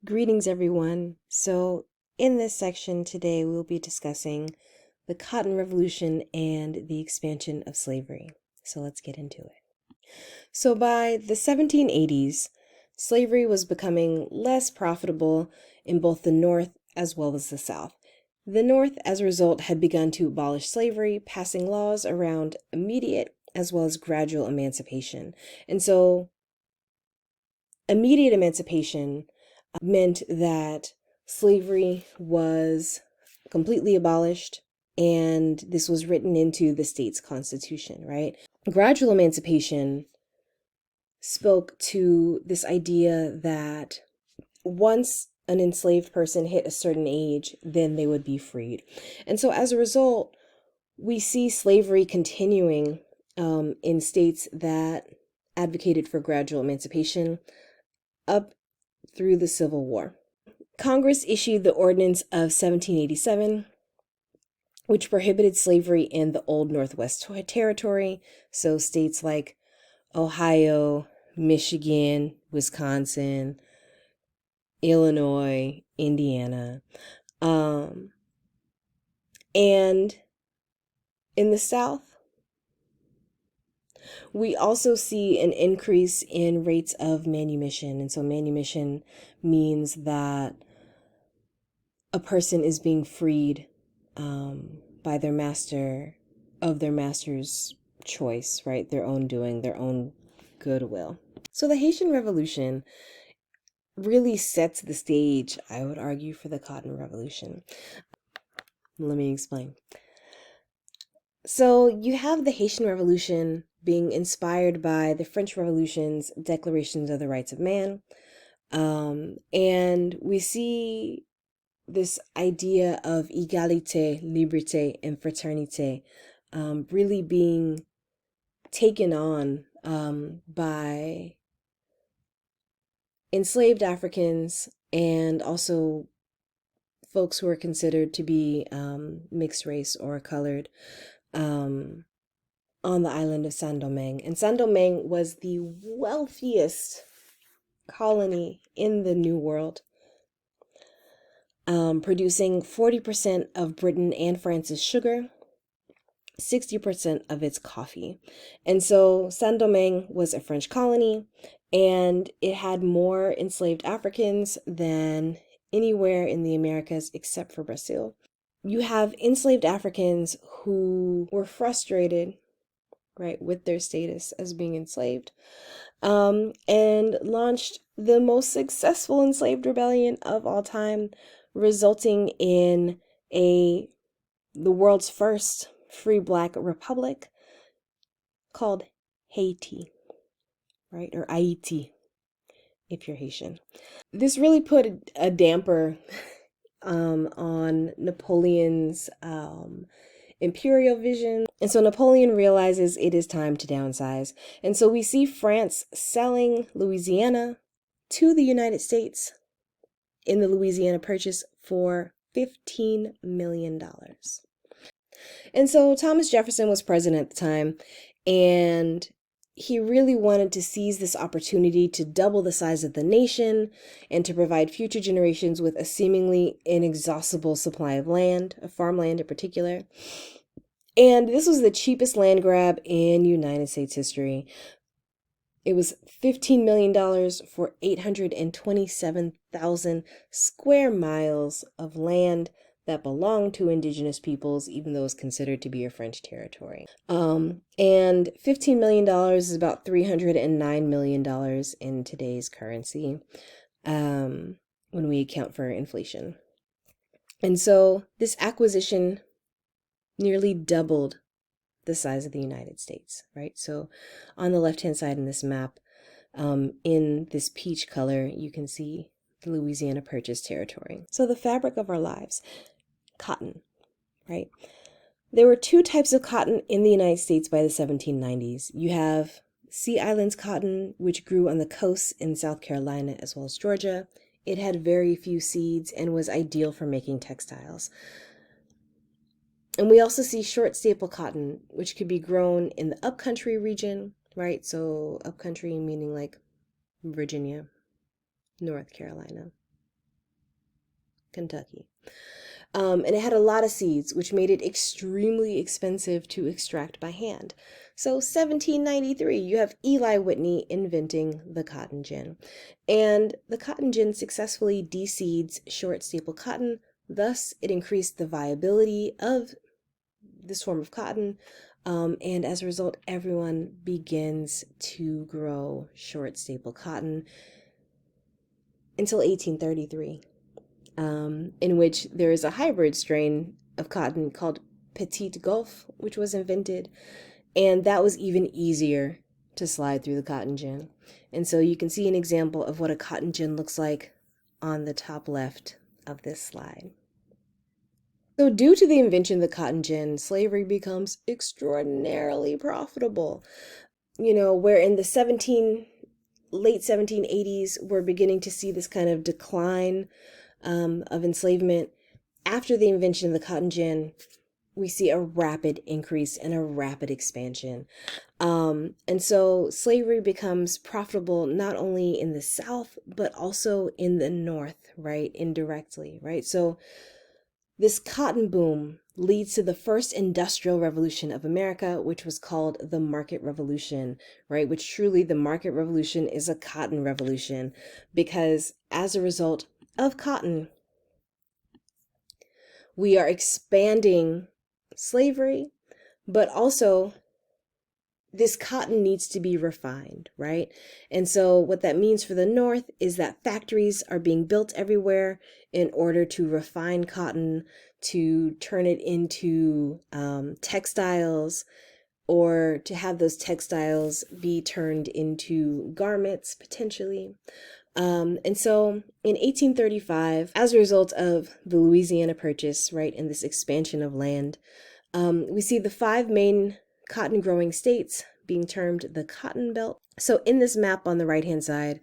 Greetings, everyone. So, in this section today, we'll be discussing the Cotton Revolution and the expansion of slavery. So, let's get into it. So, by the 1780s, slavery was becoming less profitable in both the North as well as the South. The North, as a result, had begun to abolish slavery, passing laws around immediate as well as gradual emancipation. And so, immediate emancipation meant that slavery was completely abolished, and this was written into the state's constitution, right? Gradual emancipation spoke to this idea that once an enslaved person hit a certain age, then they would be freed. And so as a result, we see slavery continuing in states that advocated for gradual emancipation up through the Civil War. Congress issued the Ordinance of 1787, which prohibited slavery in the Old Northwest Territory, so states like Ohio, Michigan, Wisconsin, Illinois, Indiana. And in the South, we also see an increase in rates of manumission. And so manumission means that a person is being freed by their master of their master's choice, right? Their own doing, their own goodwill. So the Haitian Revolution really sets the stage, I would argue, for the Cotton Revolution. Let me explain. So you have the Haitian Revolution being inspired by the French Revolution's declarations of the rights of man. And we see this idea of égalité, liberté, and fraternité really being taken on by enslaved Africans and also folks who are considered to be mixed race or colored on the island of Saint-Domingue. And Saint-Domingue was the wealthiest colony in the New World, producing 40% of Britain and France's sugar, 60% of its coffee. And so Saint-Domingue was a French colony, and it had more enslaved Africans than anywhere in the Americas except for Brazil. You have enslaved Africans who were frustrated, right, with their status as being enslaved, and launched the most successful enslaved rebellion of all time, resulting in the world's first free Black republic called Haiti, right? Or Haiti, if you're Haitian. This really put a damper on Napoleon's imperial vision. And so Napoleon realizes it is time to downsize. And so we see France selling Louisiana to the United States in the Louisiana Purchase for $15 million. And so Thomas Jefferson was president at the time, and he really wanted to seize this opportunity to double the size of the nation and to provide future generations with a seemingly inexhaustible supply of land, of farmland in particular. And this was the cheapest land grab in United States history. It was $15 million for 827,000 square miles of land that belonged to indigenous peoples, even though it was considered to be a French territory. And $15 million is about $309 million in today's currency when we account for inflation. And so this acquisition nearly doubled the size of the United States, right? So on the left-hand side in this map, in this peach color, you can see the Louisiana Purchase territory. So the fabric of our lives, cotton, right? There were two types of cotton in the United States by the 1790s. You have Sea Islands cotton, which grew on the coasts in South Carolina as well as Georgia. It had very few seeds and was ideal for making textiles. And we also see short staple cotton, which could be grown in the upcountry region, right? So upcountry meaning like Virginia, North Carolina, Kentucky. And it had a lot of seeds, which made it extremely expensive to extract by hand. So 1793, you have Eli Whitney inventing the cotton gin. And the cotton gin successfully de-seeds short staple cotton. Thus, it increased the viability of this form of cotton. And as a result, everyone begins to grow short staple cotton until 1833. In which there is a hybrid strain of cotton called Petite Gulf, which was invented, and that was even easier to slide through the cotton gin. And so you can see an example of what a cotton gin looks like on the top left of this slide. So due to the invention of the cotton gin, slavery becomes extraordinarily profitable. Where in the late 1780s, we're beginning to see this kind of decline of enslavement. After the invention of the cotton gin, we see a rapid increase and a rapid expansion. And so slavery becomes profitable not only in the South, but also in the North, right? Indirectly, right? So this cotton boom leads to the first industrial revolution of America, which was called the market revolution, right? Which truly the market revolution is a cotton revolution, because as a result of cotton, we are expanding slavery, but also this cotton needs to be refined, right? And so what that means for the North is that factories are being built everywhere in order to refine cotton, to turn it into textiles, or to have those textiles be turned into garments, potentially. And so in 1835, as a result of the Louisiana Purchase, right, and this expansion of land, we see the 5 main cotton growing states being termed the Cotton Belt. So in this map on the right-hand side,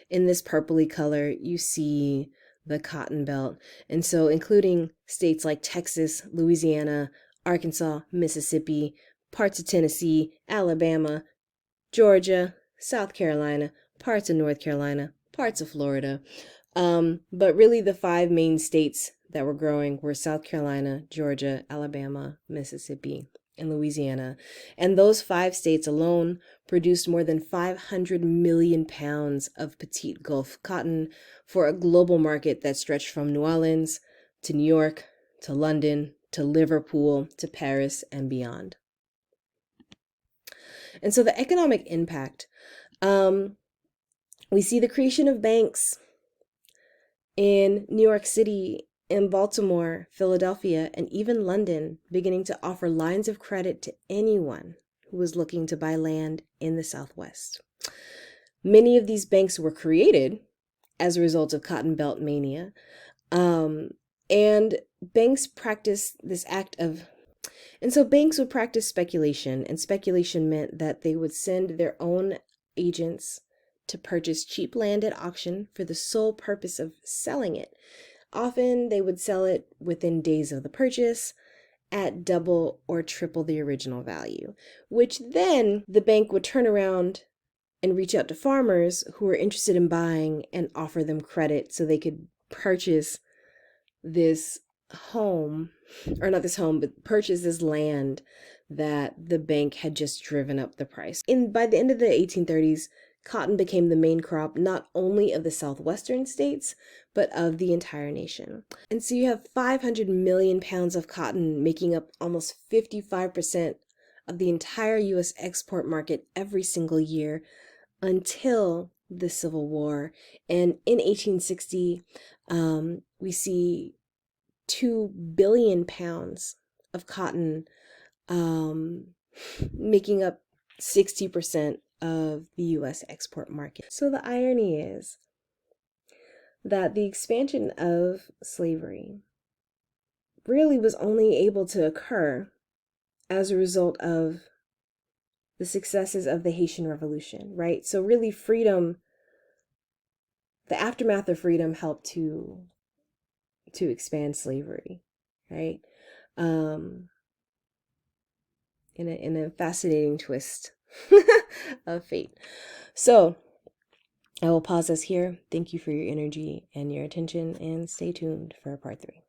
in this purpley color, you see the Cotton Belt. And so including states like Texas, Louisiana, Arkansas, Mississippi, parts of Tennessee, Alabama, Georgia, South Carolina, parts of North Carolina, parts of Florida. But really the 5 main states that were growing were South Carolina, Georgia, Alabama, Mississippi, and Louisiana. And those 5 states alone produced more than 500 million pounds of Petite Gulf cotton for a global market that stretched from New Orleans to New York to London to Liverpool to Paris and beyond. And so the economic impact, we see the creation of banks in New York City, in Baltimore, Philadelphia, and even London, beginning to offer lines of credit to anyone who was looking to buy land in the Southwest. Many of these banks were created as a result of Cotton Belt mania, and banks practiced this act of And so banks would practice speculation, and speculation meant that they would send their own agents to purchase cheap land at auction for the sole purpose of selling it. Often they would sell it within days of the purchase at double or triple the original value, which then the bank would turn around and reach out to farmers who were interested in buying and offer them credit so they could purchase this home, or not this home, but purchase this land that the bank had just driven up the price. By the end of the 1830s, cotton became the main crop not only of the southwestern states, but of the entire nation. And so you have 500 million pounds of cotton making up almost 55% of the entire U.S. export market every single year until the Civil War. And in 1860, we see 2 billion pounds of cotton making up 60% of the U.S. export market. So the irony is that the expansion of slavery really was only able to occur as a result of the successes of the Haitian Revolution, right? So really freedom, the aftermath of freedom helped to expand slavery, right? In a fascinating twist of fate. So I will pause us here. Thank you for your energy and your attention, and stay tuned for part 3.